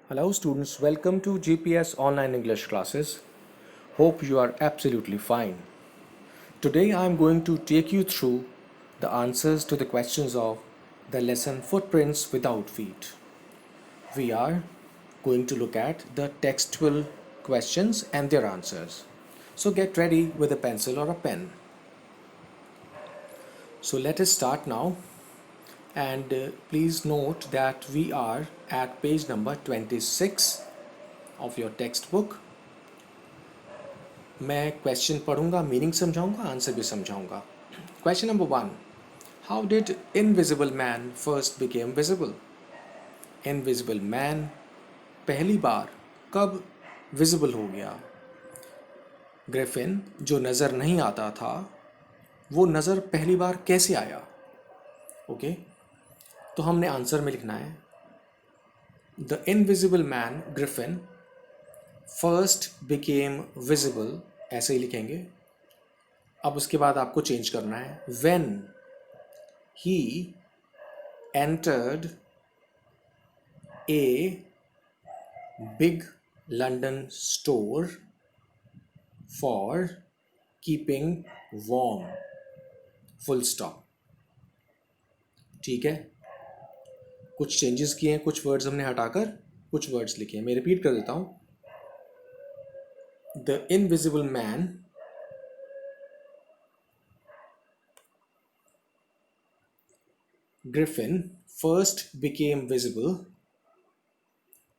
Hello students, welcome to GPS online English classes. Hope you are absolutely fine. Today I am going to take you through the answers to the questions of the lesson Footprints Without Feet. We are going to look at the textual questions and their answers. So get ready with a pencil or a pen. So let us start now, and please note that we are at page number 26 of your textbook. मैं question पढ़ूंगा, meaning समझाऊंगा, answer भी समझाऊंगा. Question number 1. How did invisible man first became visible? Invisible man पहली बार कब visible हो गया? Griffin जो नज़र नहीं आता था वो नज़र पहली बार कैसे आया? ओके, तो हमने आंसर में लिखना है the invisible man Griffin first became visible, ऐसे ही लिखेंगे. अब उसके बाद आपको चेंज करना है when he entered a big London store for keeping warm, full stop. ठीक है, कुछ चेंजेस किए हैं, कुछ वर्ड्स हमने हटाकर कुछ वर्ड्स लिखे हैं. मैं रिपीट कर देता हूं. The invisible man Griffin first became visible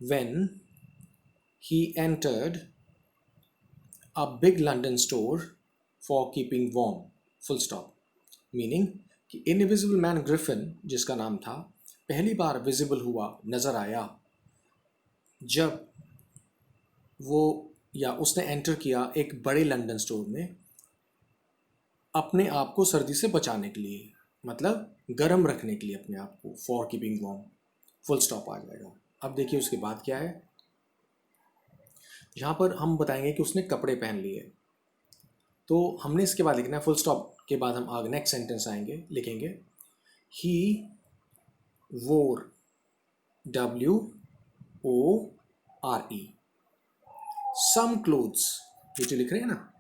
when he entered a big London store for keeping warm. Full stop. Meaning कि इनविजिबल मैन ग्रिफिन जिसका नाम था पहली बार विजिबल हुआ, नज़र आया जब वो या उसने एंटर किया एक बड़े लंदन स्टोर में अपने आप को सर्दी से बचाने के लिए, मतलब गर्म रखने के लिए अपने आप को, for keeping warm. Full stop आ जाएगा. अब देखिए उसके बाद क्या है. यहाँ पर हम बताएंगे कि उसने कपड़े पहन लिए, तो हमने इसके बाद लिखना है फुल स्टॉप के बाद हम आगे नेक्स्ट सेंटेंस आएंगे, लिखेंगे ही वोर, WORE, सम क्लोथ्स. ये जो लिख रहे हैं ना,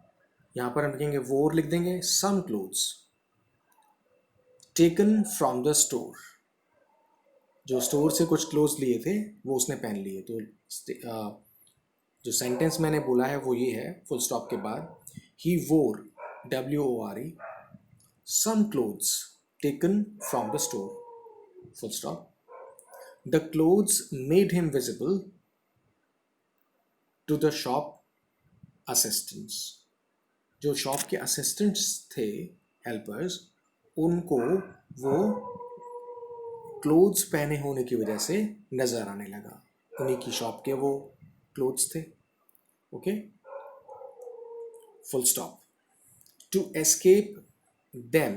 यहाँ पर हम लिखेंगे वोर लिख देंगे, some clothes taken from the store. जो स्टोर से कुछ क्लोथ्स लिए थे वो उसने पहन लिए. तो जो सेंटेंस मैंने बोला है वो ये है, फुल स्टॉप के बाद ही वोर, WORE, some clothes taken from the store, full stop. The clothes made him visible to the shop assistants. जो शॉप के असिस्टेंट्स थे, हेल्पर्स, उनको वो क्लोथ्स पहने होने की वजह से नज़र आने लगा. उन्हीं की शॉप के वो क्लोथ्स थे. Okay, full stop. To escape them,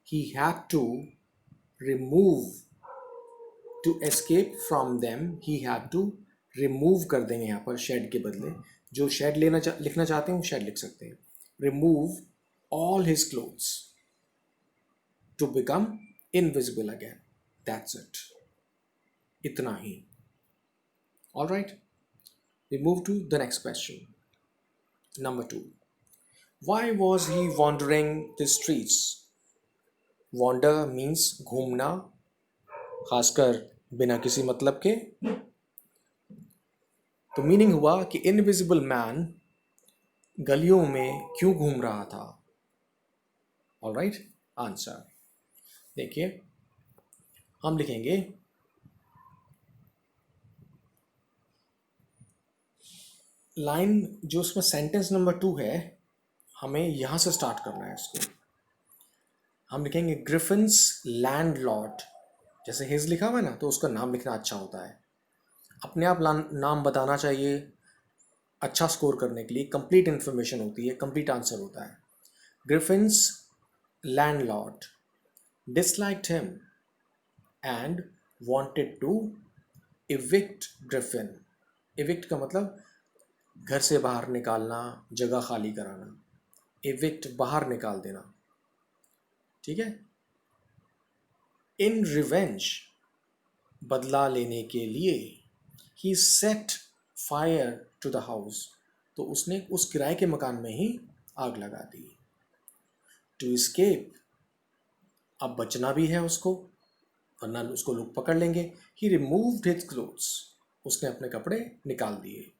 he had to remove. To escape from them, he had to remove कर देंगे यहाँ पर shed के बदले. जो shed लिखना चाहते हैं वो shed लिख सकते हैं. Remove all his clothes to become invisible again. That's it. इतना ही. All right. We move to the next question. Number 2. Why was he wandering the streets? Wander means घूमना, खासकर बिना किसी मतलब के. तो मीनिंग हुआ कि इनविजिबल मैन गलियों में क्यों घूम रहा था. ऑलराइट, आंसर देखिए हम लिखेंगे लाइन जो उसमें सेंटेंस नंबर 2 है, हमें यहां से स्टार्ट करना है इसको. हम लिखेंगे ग्रिफिन्स लैंडलॉर्ड. जैसे हिज लिखा हुआ है ना, तो उसका नाम लिखना अच्छा होता है. अपने आप नाम बताना चाहिए अच्छा स्कोर करने के लिए. कंप्लीट इन्फॉर्मेशन होती है, कंप्लीट आंसर होता है. Griffin's landlord disliked him and wanted to evict Griffin. evict का मतलब घर से बाहर निकालना, जगह खाली कराना. evict बाहर निकाल देना. ठीक है. in revenge बदला लेने के लिए. He set fire to the house, तो उसने उस किराए के मकान में ही आग लगा दी। टू escape, अब बचना भी है उसको, वरना उसको लोग पकड़ लेंगे। ही रिमूव्ड हिज क्लोथ्स, उसने अपने कपड़े निकाल दिए।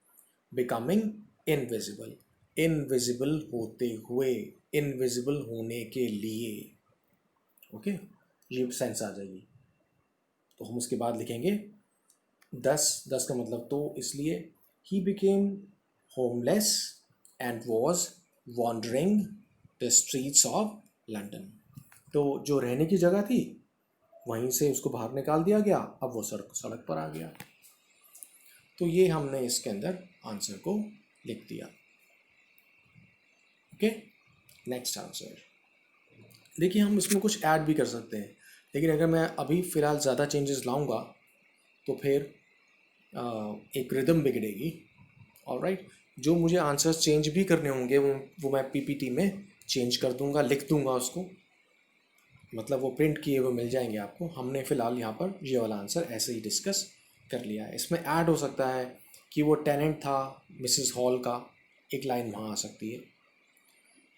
बिकमिंग इनविजिबल, इनविजिबल होते हुए, इनविजिबल होने के लिए। ओके, ये सेंस आ जाएगी। तो हम उसके बाद लिखेंगे 10 का मतलब तो, इसलिए he became homeless and was wandering the streets of London. तो जो रहने की जगह थी वहीं से उसको बाहर निकाल दिया गया, अब वो सड़क सड़क पर आ गया। तो ये हमने इसके अंदर आंसर को लिख दिया। Okay, next answer. देखिए हम इसमें कुछ ऐड भी कर सकते हैं, लेकिन अगर मैं अभी फ़िलहाल ज़्यादा चेंजेस लाऊंगा तो फिर एक रिदम बिगड़ेगी। ऑलराइट, जो मुझे आंसर्स चेंज भी करने होंगे वो मैं पीपीटी में चेंज कर दूंगा, लिख दूंगा उसको, मतलब वो प्रिंट किए हुए मिल जाएंगे आपको। हमने फ़िलहाल यहाँ पर ये वाला आंसर ऐसे ही डिस्कस कर लिया है। इसमें ऐड हो सकता है कि वो टेनेंट था मिसेस हॉल का, एक लाइन वहाँ आ सकती है।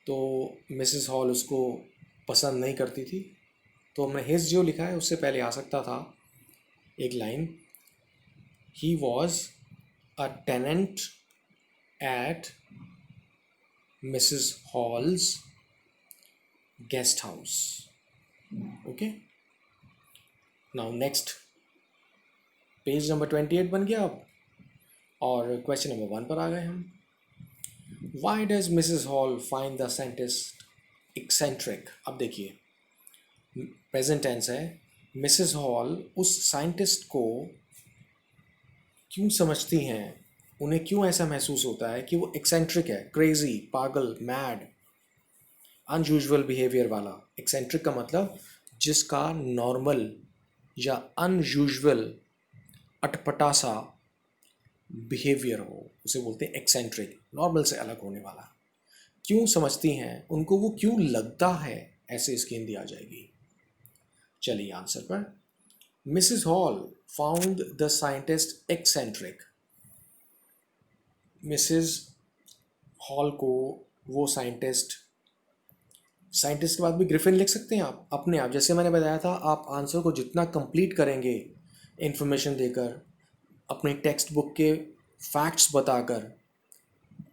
तो मिसेस हॉल उसको पसंद नहीं करती थी, तो हमने हिज जो लिखा है उससे पहले आ सकता था एक line, he was a tenant at Mrs Hall's guest house. Okay, now next page number 28 बन गया अब, और क्वेश्चन नंबर 1 पर आ गए हम। Why does Mrs hall find the scientist eccentric. अब देखिए प्रेजेंट टेंस है, मिसेस हॉल उस साइंटिस्ट को क्यों समझती हैं, उन्हें क्यों ऐसा महसूस होता है कि वो एक्सेंट्रिक है, क्रेजी, पागल, मैड, अनयूजुअल बिहेवियर वाला। एक्सेंट्रिक का मतलब जिसका नॉर्मल या अनयूजुअल अटपटा सा बिहेवियर हो, उसे बोलते हैं एक्सेंट्रिक, नॉर्मल से अलग होने वाला। क्यों समझती हैं, उनको वो क्यों लगता है, ऐसे इसकी हिंदी आ जाएगी। चलिए आंसर पर। Mrs hall found the scientist eccentric. Mrs hall को वो साइंटिस्ट, साइंटिस्ट के बाद भी ग्रिफिन लिख सकते हैं आप अपने आप, जैसे मैंने बताया था। आप आंसर को जितना कंप्लीट करेंगे इंफॉर्मेशन देकर, अपनी टेक्स्ट बुक के फैक्ट्स बताकर,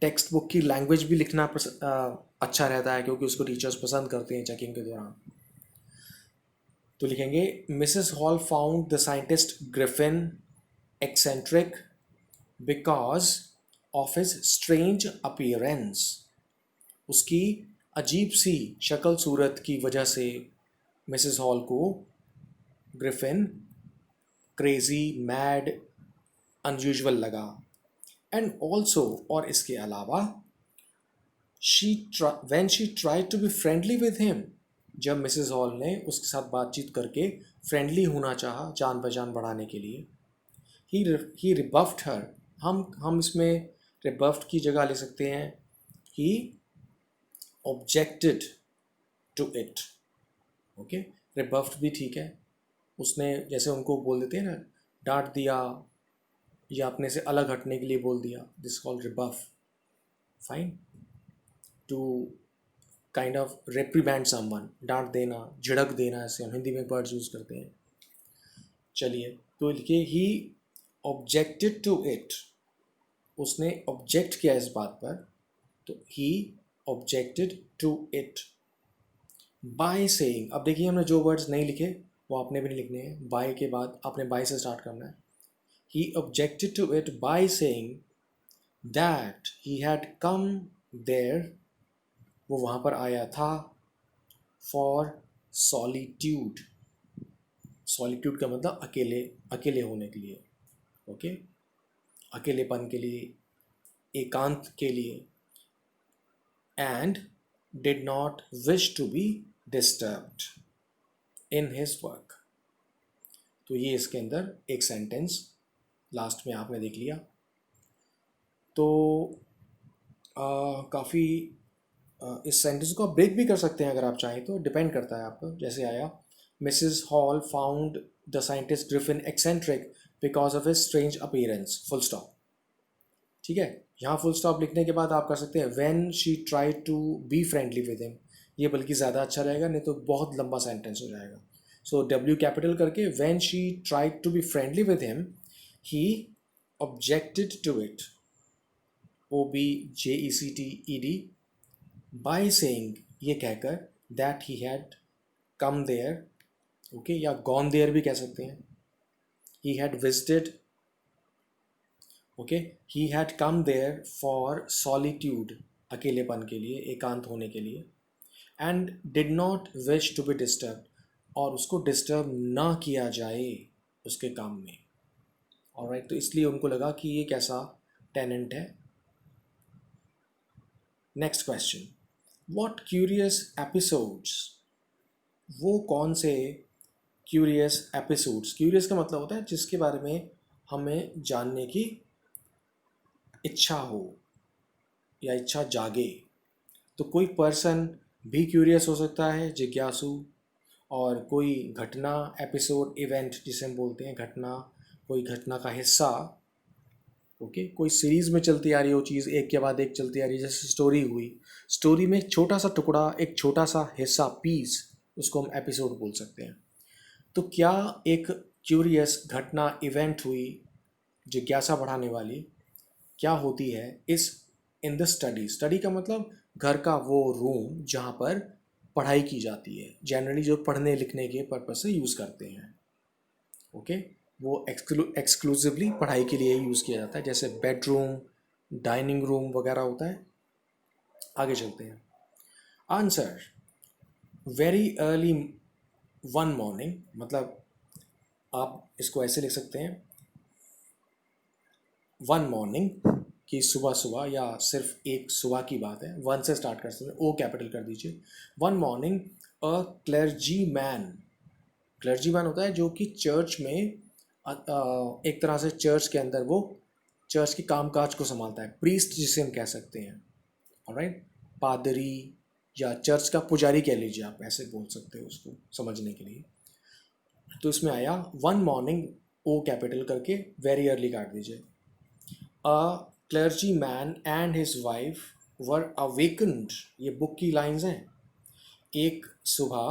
टेक्स्ट बुक की लैंग्वेज भी लिखना अच्छा रहता है, क्योंकि उसको टीचर्स पसंद करते हैं चेकिंग के दौरान। तो लिखेंगे Mrs hall found the scientist Griffin eccentric because of his strange appearance. उसकी अजीब सी शक्ल सूरत की वजह से मिसेस हॉल को ग्रिफिन क्रेजी, मैड, अनयूजुअल लगा। एंड ऑल्सो, और इसके अलावा, when she tried to be friendly with him, जब मिसेस हॉल ने उसके साथ बातचीत करके फ्रेंडली होना चाहा, जान पहचान बढ़ाने के लिए, ही रिबफ्ड हर। हम इसमें रिबफ्ड की जगह ले सकते हैं ही ऑब्जेक्टेड टू इट। ओके, रिबफ्ड भी ठीक है, उसने जैसे उनको बोल देते हैं ना, डांट दिया या अपने से अलग हटने के लिए बोल दिया, this called rebuff. Fine, to kind of reprimand someone, डांट देना, झिड़क देना, ऐसे हम हिंदी में वर्ड्स यूज़ करते हैं। चलिए, तो लिखिए ही ऑब्जेक्टेड टू इट, उसने ऑब्जेक्ट किया इस बात पर, तो he objected to it by saying. अब देखिए हमने जो वर्ड्स नहीं लिखे वो आपने भी नहीं लिखने हैं, बाय के बाद आपने बाय से स्टार्ट करना है। He objected to it by saying that he had come there, वो वहाँ पर आया था, फॉर सॉलिट्यूड। सॉलिट्यूड का मतलब अकेले, अकेले होने के लिए। ओके, अकेलेपन के लिए, एकांत के लिए। And did not wish to be disturbed in his work. तो ये इसके अंदर एक सेंटेंस लास्ट में आपने देख लिया। तो काफ़ी इस सेंटेंस को आप ब्रेक भी कर सकते हैं अगर आप चाहें तो, डिपेंड करता है आपको। जैसे आया, Mrs hall found the scientist Griffin eccentric because of his strange appearance, full stop. ठीक है, यहाँ फुल स्टॉप लिखने के बाद आप कर सकते हैं when she try to be friendly with him. ये बल्कि ज़्यादा अच्छा रहेगा, नहीं तो बहुत लंबा सेंटेंस हो जाएगा। सो डब्ल्यू कैपिटल करके when she try to be friendly with him he objected to it, OBJECTED, by saying, ये कहकर, that he had come there, okay, या गॉन देयर भी कह सकते हैं। He had visited, okay, he had come there for solitude, अकेलेपन के लिए, एकांत होने के लिए। And did not wish to be disturb, और उसको डिस्टर्ब ना किया जाए उसके काम में। ऑलराइट, तो इसलिए उनको लगा कि ये कैसा टेनेंट है। Next question, what curious episodes, वो कौन से क्यूरियस एपिसोड्स, क्यूरियस का मतलब होता है जिसके बारे में हमें जानने की इच्छा हो या इच्छा जागे। तो कोई पर्सन भी क्यूरियस हो सकता है, जिज्ञासु, और कोई घटना, एपिसोड, इवेंट जिसे हम बोलते हैं, घटना, कोई घटना का हिस्सा, ओके, कोई सीरीज में चलती आ रही हो चीज़, एक के बाद एक चलती आ रही है, जैसे स्टोरी हुई, स्टोरी में एक छोटा सा टुकड़ा, एक छोटा सा हिस्सा, पीस, उसको हम एपिसोड बोल सकते हैं। तो क्या एक क्यूरियस घटना, इवेंट हुई, जिज्ञासा बढ़ाने वाली, क्या होती है इस, इन द स्टडी, स्टडी का मतलब घर का वो रूम जहाँ पर पढ़ाई की जाती है, जनरली जो पढ़ने लिखने के पर्पज से यूज़ करते हैं, ओके, वो एक्सक्लूसिवली पढ़ाई के लिए यूज़ किया जाता है, जैसे बेडरूम, डाइनिंग रूम वगैरह होता है। आगे चलते हैं। Answer, very early one morning, मतलब आप इसको ऐसे लिख सकते हैं, वन मॉर्निंग, कि सुबह सुबह, या सिर्फ एक सुबह की बात है, वन से स्टार्ट कर सकते हैं, ओ कैपिटल कर दीजिए। वन मॉर्निंग अ क्लर्जी मैन, क्लर्जी मैन होता है जो कि चर्च में एक तरह से चर्च के अंदर वो चर्च के कामकाज को संभालता है, प्रीस्ट जिसे हम कह सकते हैं, ऑलराइट, पादरी या चर्च का पुजारी कह लीजिए, आप ऐसे बोल सकते हो उसको समझने के लिए। तो इसमें आया वन मॉर्निंग, ओ कैपिटल करके, वेरी अर्ली काट दीजिए। A clergy man and his wife were awakened, ये बुक की लाइंस हैं। एक सुबह,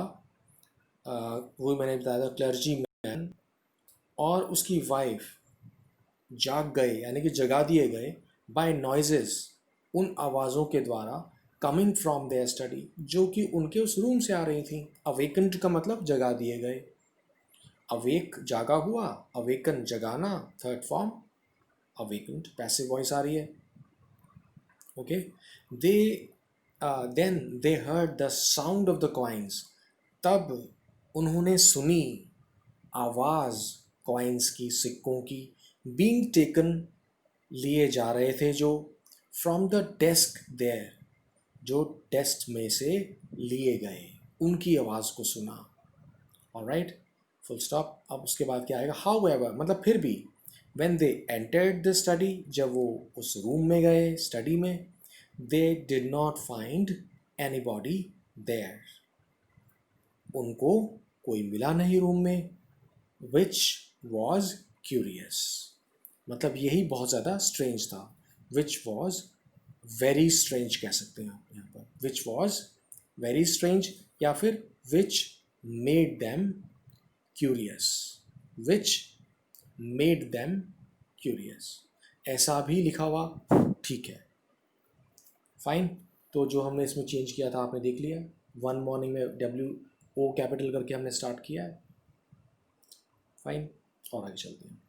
वो मैंने बताया था, क्लर्जी मैन और उसकी वाइफ जाग गए, यानी कि जगा दिए गए, बाय नॉइजेस, उन आवाज़ों के द्वारा, कमिंग फ्रॉम देयर स्टडी, जो कि उनके उस रूम से आ रही थी। अवेकन्ड का मतलब जगा दिए गए, अवेक जागा हुआ, अवेकन जगाना, third form, awakened passive voice आ रही है, okay. They then they heard the sound of the coins, तब उन्होंने सुनी आवाज़ कॉइन्स की, सिक्कों की, बीइंग टेकन, लिए जा रहे थे जो, फ्रॉम द डेस्क देयर, जो डेस्क में से लिए गए, उनकी आवाज़ को सुना, ऑलराइट, फुल स्टॉप। अब उसके बाद क्या आएगा, हाउ एवर, मतलब फिर भी, when they entered the study, जब वो उस रूम में गए, स्टडी में, they did not find anybody there, उनको कोई मिला नहीं रूम में, विच वॉज क्यूरियस, मतलब यही बहुत ज़्यादा स्ट्रेंज था, विच वॉज वेरी स्ट्रेंज कह सकते हैं आप यहाँ पर, विच वॉज वेरी स्ट्रेंज, या फिर which made them curious, which made them curious, ऐसा भी लिखा हुआ ठीक है, फाइन। तो जो हमने इसमें चेंज किया था आपने देख लिया, वन मॉर्निंग में WO कैपिटल करके हमने स्टार्ट किया है, फाइन। और आगे चलते हैं।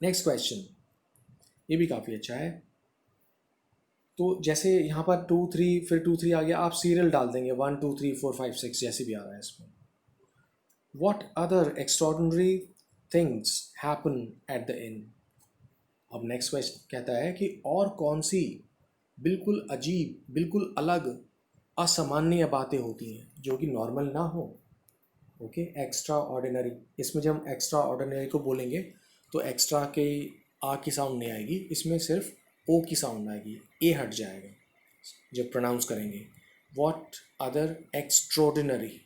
नेक्स्ट क्वेश्चन, ये भी काफ़ी अच्छा है। तो जैसे यहाँ पर 2 3 फिर 2 3 आ गया, आप सीरियल डाल देंगे 1 2 3 4 5 6 जैसे भी आ रहा है इसमें। What other extraordinary things happen at the inn? अब नेक्स्ट क्वेश्चन कहता है कि और कौन सी बिल्कुल अजीब, बिल्कुल अलग, असामान्य बातें होती हैं जो कि नॉर्मल ना हो, ओके, एक्स्ट्रा ऑर्डिनरी। इसमें जब हम एक्स्ट्रा ऑर्डिनरी को बोलेंगे तो एक्स्ट्रा के आ की साउंड नहीं आएगी, इसमें सिर्फ ओ की साउंड आएगी, ए हट जाएगा जब प्रोनाउंस करेंगे। वॉट अदर एक्स्ट्रोडिनरी,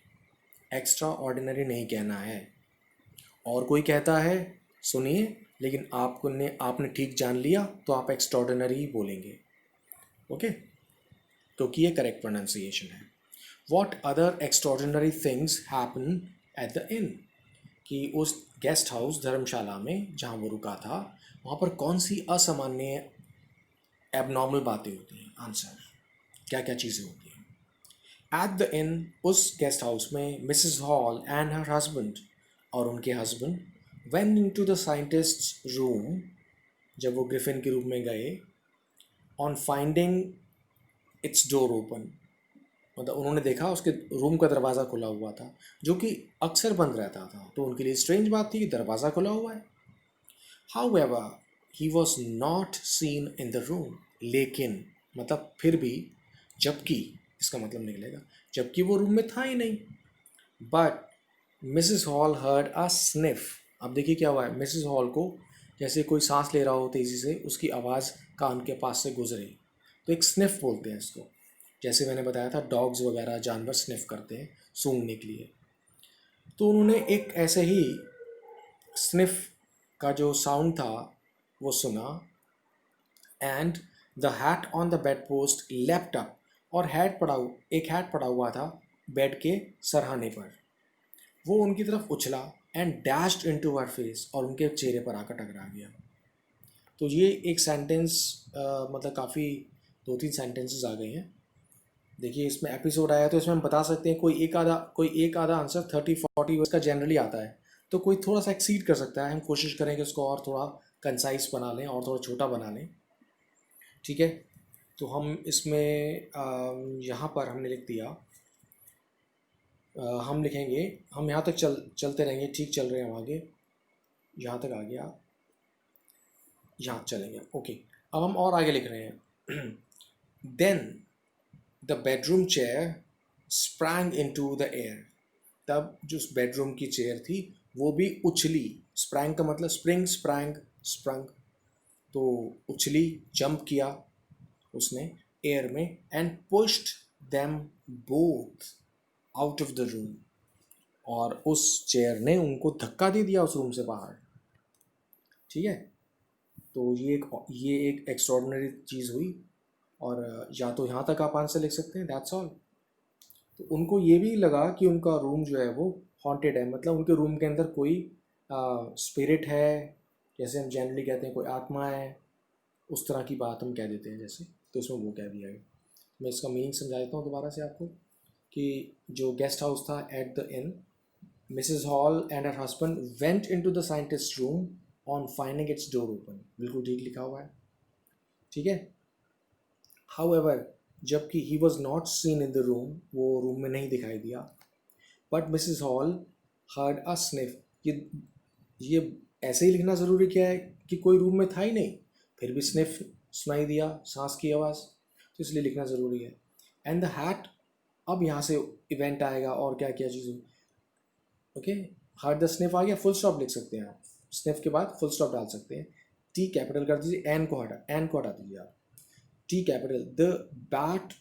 एक्स्ट्रा ऑर्डिनरी नहीं कहना है। और कोई कहता है सुनिए, लेकिन आपने ठीक जान लिया तो आप एक्स्ट्रॉर्डिनरी ही बोलेंगे, ओके, क्योंकि ये करेक्ट प्रोनाउंसिएशन है। What other extraordinary things happen at the इन, कि उस गेस्ट हाउस धर्मशाला में जहाँ वो रुका था, वहाँ पर कौन सी असामान्य एबनॉर्मल बातें होती हैं। आंसर, क्या क्या चीज़ें होती हैं। एट द इन, उस गेस्ट हाउस में, Mrs Hall and her husband, और उनके husband, went in to the scientist room, जब वो ग्रिफिन के रूम में गए, on finding its door open, मतलब उन्होंने देखा उसके रूम का दरवाज़ा खुला हुआ था, जो कि अक्सर बंद रहता था, तो उनके लिए स्ट्रेंज बात थी कि दरवाज़ा खुला हुआ है। However, he was not seen in the room, लेकिन मतलब फिर भी, जबकि, इसका मतलब निकलेगा जबकि वो रूम में था ही नहीं। But Mrs hall heard a sniff, अब देखिए क्या हुआ है, मिसेस हॉल को जैसे कोई सांस ले रहा हो तेज़ी से, उसकी आवाज़ कान के पास से गुजरी, तो एक स्निफ बोलते हैं इसको। जैसे मैंने बताया था डॉग्स वगैरह जानवर स्निफ करते हैं सूंघने के लिए, तो उन्होंने एक ऐसे ही स्निफ का जो साउंड था वो सुना। And the hat on the bed post left up, और एक हैट पड़ा हुआ था बेड के सरहाने पर, वो उनकी तरफ उछला, and dashed into her face, और उनके चेहरे पर आकर टकरा गया। तो ये एक सेंटेंस, मतलब काफ़ी 2-3 सेंटेंसेस आ गए हैं। देखिए इसमें एपिसोड आया तो इसमें हम बता सकते हैं कोई एक आधा आंसर 30-40 वर्ड्स का जनरली आता है, तो कोई थोड़ा सा एक्सीड कर सकता है। हम कोशिश करेंगे उसको और थोड़ा कंसाइज बना लें और थोड़ा छोटा बना लें, ठीक है। तो हम इसमें यहाँ पर हमने लिख दिया, हम लिखेंगे, हम यहाँ तक चलते रहेंगे, ठीक चल रहे हैं हम आगे, यहाँ तक आ गया, यहाँ चलेंगे, ओके। अब हम और आगे लिख रहे हैं। Then the bedroom chair sprang into the air, तब जो उस बेडरूम की चेयर थी वो भी उछली। स्प्रैंग का मतलब स्प्रिंग, स्प्रैंग, स्प्रंग, तो उछली, जंप किया उसने एयर में, and pushed them both out of the room, और उस चेयर ने उनको धक्का दे दिया उस रूम से बाहर, ठीक है। तो ये एक एक्स्ट्रॉर्डिनरी चीज़ हुई, और या तो यहाँ तक आप आंसर लिख सकते हैं, दैट्स ऑल। तो उनको ये भी लगा कि उनका रूम जो है वो हॉन्टेड है, मतलब उनके रूम के अंदर कोई स्पिरिट है, जैसे हम जनरली कहते हैं कोई आत्मा है, उस तरह की बात हम कह देते हैं जैसे, तो इसमें वो कह दिया है। मैं इसका मीनिंग समझा देता हूँ दोबारा से आपको, कि जो गेस्ट हाउस था eight the in, Mrs Hall and her husband went into the scientist room on finding its door open, बिल्कुल ठीक लिखा हुआ है, ठीक है। हाउएवर, जबकि he was not seen in the room, वो रूम में नहीं दिखाई दिया। But Mrs hall heard a sniff, ये ऐसे ही लिखना ज़रूरी क्या है कि कोई रूम में था ही नहीं, फिर भी स्निफ सुनाई दिया, सांस की आवाज़, तो इसलिए लिखना ज़रूरी है। एंड द हैट, अब यहाँ से इवेंट आएगा और क्या क्या चीज़, ओके। हर्ड द स्निफ आ गया, फुल स्टॉप लिख सकते हैं आप, स्निफ के बाद फुल स्टॉप डाल सकते हैं, टी कैपिटल कर दीजिए, एन को हटा दीजिए आप, T capital. The bat,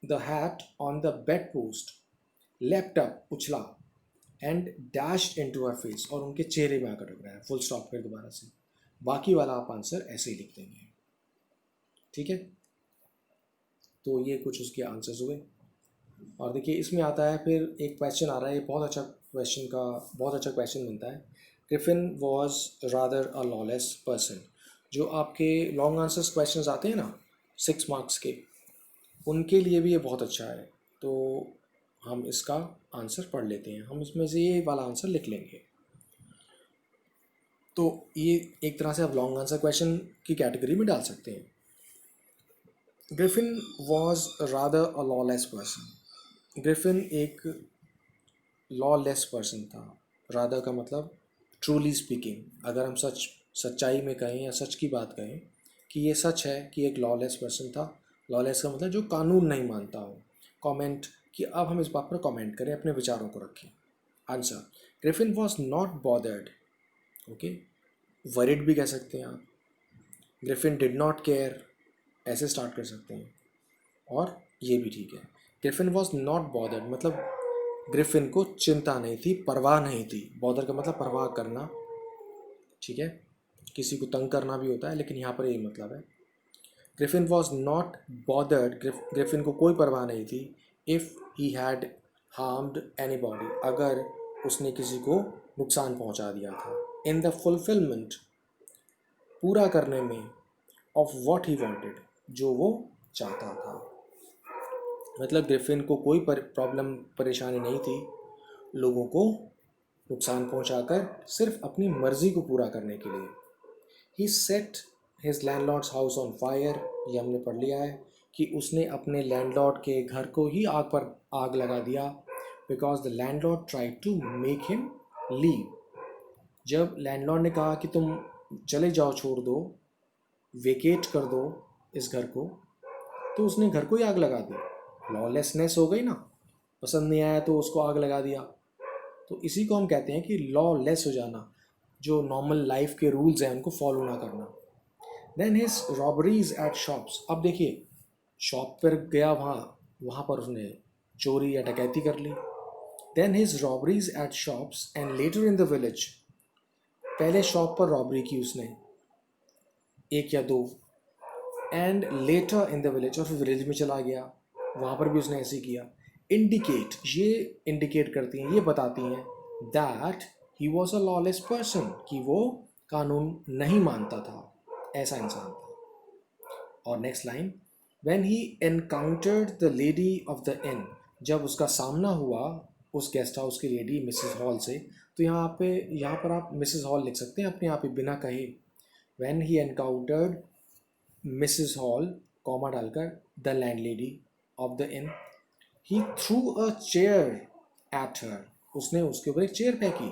the hat on the bed post left up, उछला, and dashed into her face, और उनके चेहरे में आकर लग रहा है, फुल स्टॉप फिर दोबारा से। बाकी वाला आप आंसर ऐसे ही लिख देंगे, ठीक है। तो ये कुछ उसके आंसर्स हुए। और देखिए इसमें आता है फिर एक क्वेश्चन आ रहा है, ये बहुत अच्छा क्वेश्चन बनता है। Griffin was rather a lawless person, जो आपके लॉन्ग आंसर्स क्वेश्चंस आते हैं ना 6 मार्क्स के, उनके लिए भी ये बहुत अच्छा है। तो हम इसका आंसर पढ़ लेते हैं, हम इसमें से ये वाला आंसर लिख लेंगे। तो ये एक तरह से आप लॉन्ग आंसर क्वेश्चन की कैटेगरी में डाल सकते हैं। Griffin was rather a lawless person, Griffin एक लॉलेस पर्सन था। रादर का मतलब ट्रूली स्पीकिंग, अगर हम सच्चाई में कहें या सच की बात कहें कि ये सच है कि एक लॉलेस पर्सन था। लॉलेस का मतलब जो कानून नहीं मानता हो। कमेंट, कि अब हम इस बात पर कमेंट करें, अपने विचारों को रखें। Answer, Griffin was not bothered, okay, worried भी कह सकते हैं आप। ग्रिफिन डिड नॉट केयर, ऐसे स्टार्ट कर सकते हैं, और ये भी ठीक है। ग्रिफिन वॉज नॉट बॉदर्ड मतलब ग्रिफिन को चिंता नहीं थी, परवाह नहीं थी। बॉदर का मतलब परवाह करना, ठीक है, किसी को तंग करना भी होता है, लेकिन यहाँ पर यही मतलब है। Griffin was not bothered, Griffin को कोई परवाह नहीं थी, if he had harmed any body, अगर उसने किसी को नुकसान पहुँचा दिया था। इन द फुलफिलमेंट, पूरा करने में, ऑफ वॉट ही वॉन्टेड, जो वो चाहता था। मतलब ग्रिफिन को कोई प्रॉब्लम परेशानी नहीं थी लोगों को नुकसान पहुंचाकर, सिर्फ अपनी मर्जी को पूरा करने के लिए। He set his landlord's house on fire, ये हमने पढ़ लिया है कि उसने अपने लैंडलॉर्ड के घर को ही आग लगा दिया, because the landlord tried to make him leave. जब लैंडलॉर्ड ने कहा कि तुम चले जाओ, छोड़ दो, वेकेट कर दो इस घर को, तो उसने घर को ही आग लगा दी। लॉलेसनेस हो गई ना, पसंद नहीं आया तो उसको आग लगा दिया। तो इसी को हम कहते हैं कि लॉलेस हो जाना, जो नॉर्मल लाइफ के रूल्स हैं उनको फॉलो ना करना। Then his robberies at shops, अब देखिए शॉप पर गया, वहाँ पर उसने चोरी या डकैती कर ली। Then his robberies at shops and later in the village, पहले शॉप पर रॉबरी की उसने, एक या दो, and later in the village, और फिर विलेज में चला गया, वहाँ पर भी उसने ऐसे किया। इंडिकेट, ये इंडिकेट करती हैं, ये बताती हैं that he was a lawless person, कि वो कानून नहीं मानता था, ऐसा इंसान था। और next line, when he encountered the lady of the inn, जब उसका सामना हुआ उस गेस्ट हाउस की लेडी मिसेस हॉल से, तो यहाँ पर आप मिसेस हॉल लिख सकते हैं अपने आप ही बिना कहे। When he encountered Mrs Hall, comma डालकर, the landlady of the inn, he threw a chair at her, उसने उसके ऊपर एक चेयर फेंकी,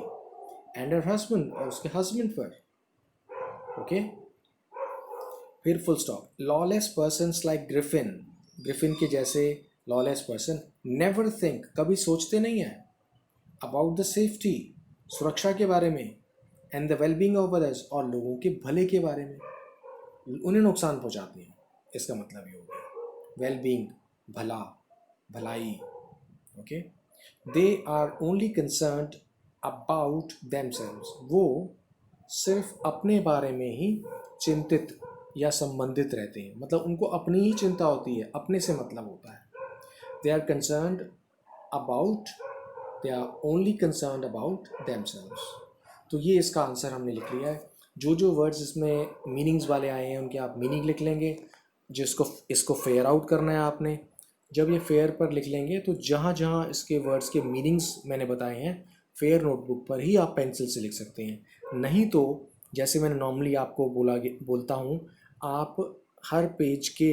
एंड हर हस्बैंड, और उसके हस्बैंड पर। ओके, फिर full stop. Lawless persons like Griffin, Griffin के जैसे लॉलेस पर्सन, नेवर थिंक, कभी सोचते नहीं हैं, अबाउट द सेफ्टी, सुरक्षा के बारे में, and the wellbeing of others, और लोगों के भले के बारे में, उन्हें नुकसान पहुंचाते हैं, इसका मतलब ये हो गया वेलबींग, भला, भलाई। Okay, they are only concerned about themselves, वो सिर्फ अपने बारे में ही चिंतित या संबंधित रहते हैं, मतलब उनको अपनी ही चिंता होती है, अपने से मतलब होता है। They are concerned about, they are only concerned about themselves. तो ये इसका आंसर हमने लिख लिया है। जो जो वर्ड्स इसमें मीनिंग्स वाले आए हैं उनके आप मीनिंग लिख लेंगे, जिसको इसको फेयर आउट करना है आपने। जब ये फेयर पर लिख लेंगे तो जहाँ जहाँ इसके वर्ड्स के मीनिंग्स मैंने बताए हैं, फेयर नोटबुक पर ही आप पेंसिल से लिख सकते हैं। नहीं तो जैसे मैंने नॉर्मली आपको बोलता हूँ, आप हर पेज के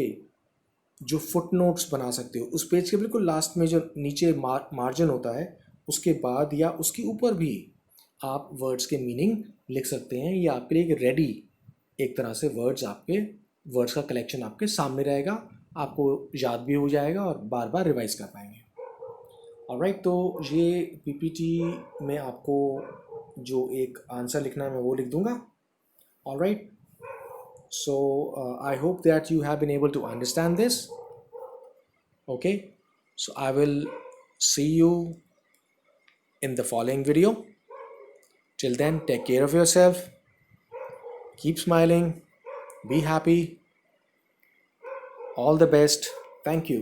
जो फुट नोट्स बना सकते हो, उस पेज के बिल्कुल लास्ट में जो नीचे मार्जिन होता है, उसके बाद या उसके ऊपर भी आप वर्ड्स के मीनिंग लिख सकते हैं। ये आपके लिए एक रेडी, एक तरह से वर्ड्स का कलेक्शन आपके सामने रहेगा, आपको याद भी हो जाएगा और बार बार रिवाइज कर पाएंगे। ऑलराइट, तो ये पीपीटी में आपको जो एक आंसर लिखना है मैं वो लिख दूंगा। Alright, so I hope that you have been able to understand this. Okay, so I will see you in the following video. Till then, take care of yourself, keep smiling, be happy, all the best. Thank you.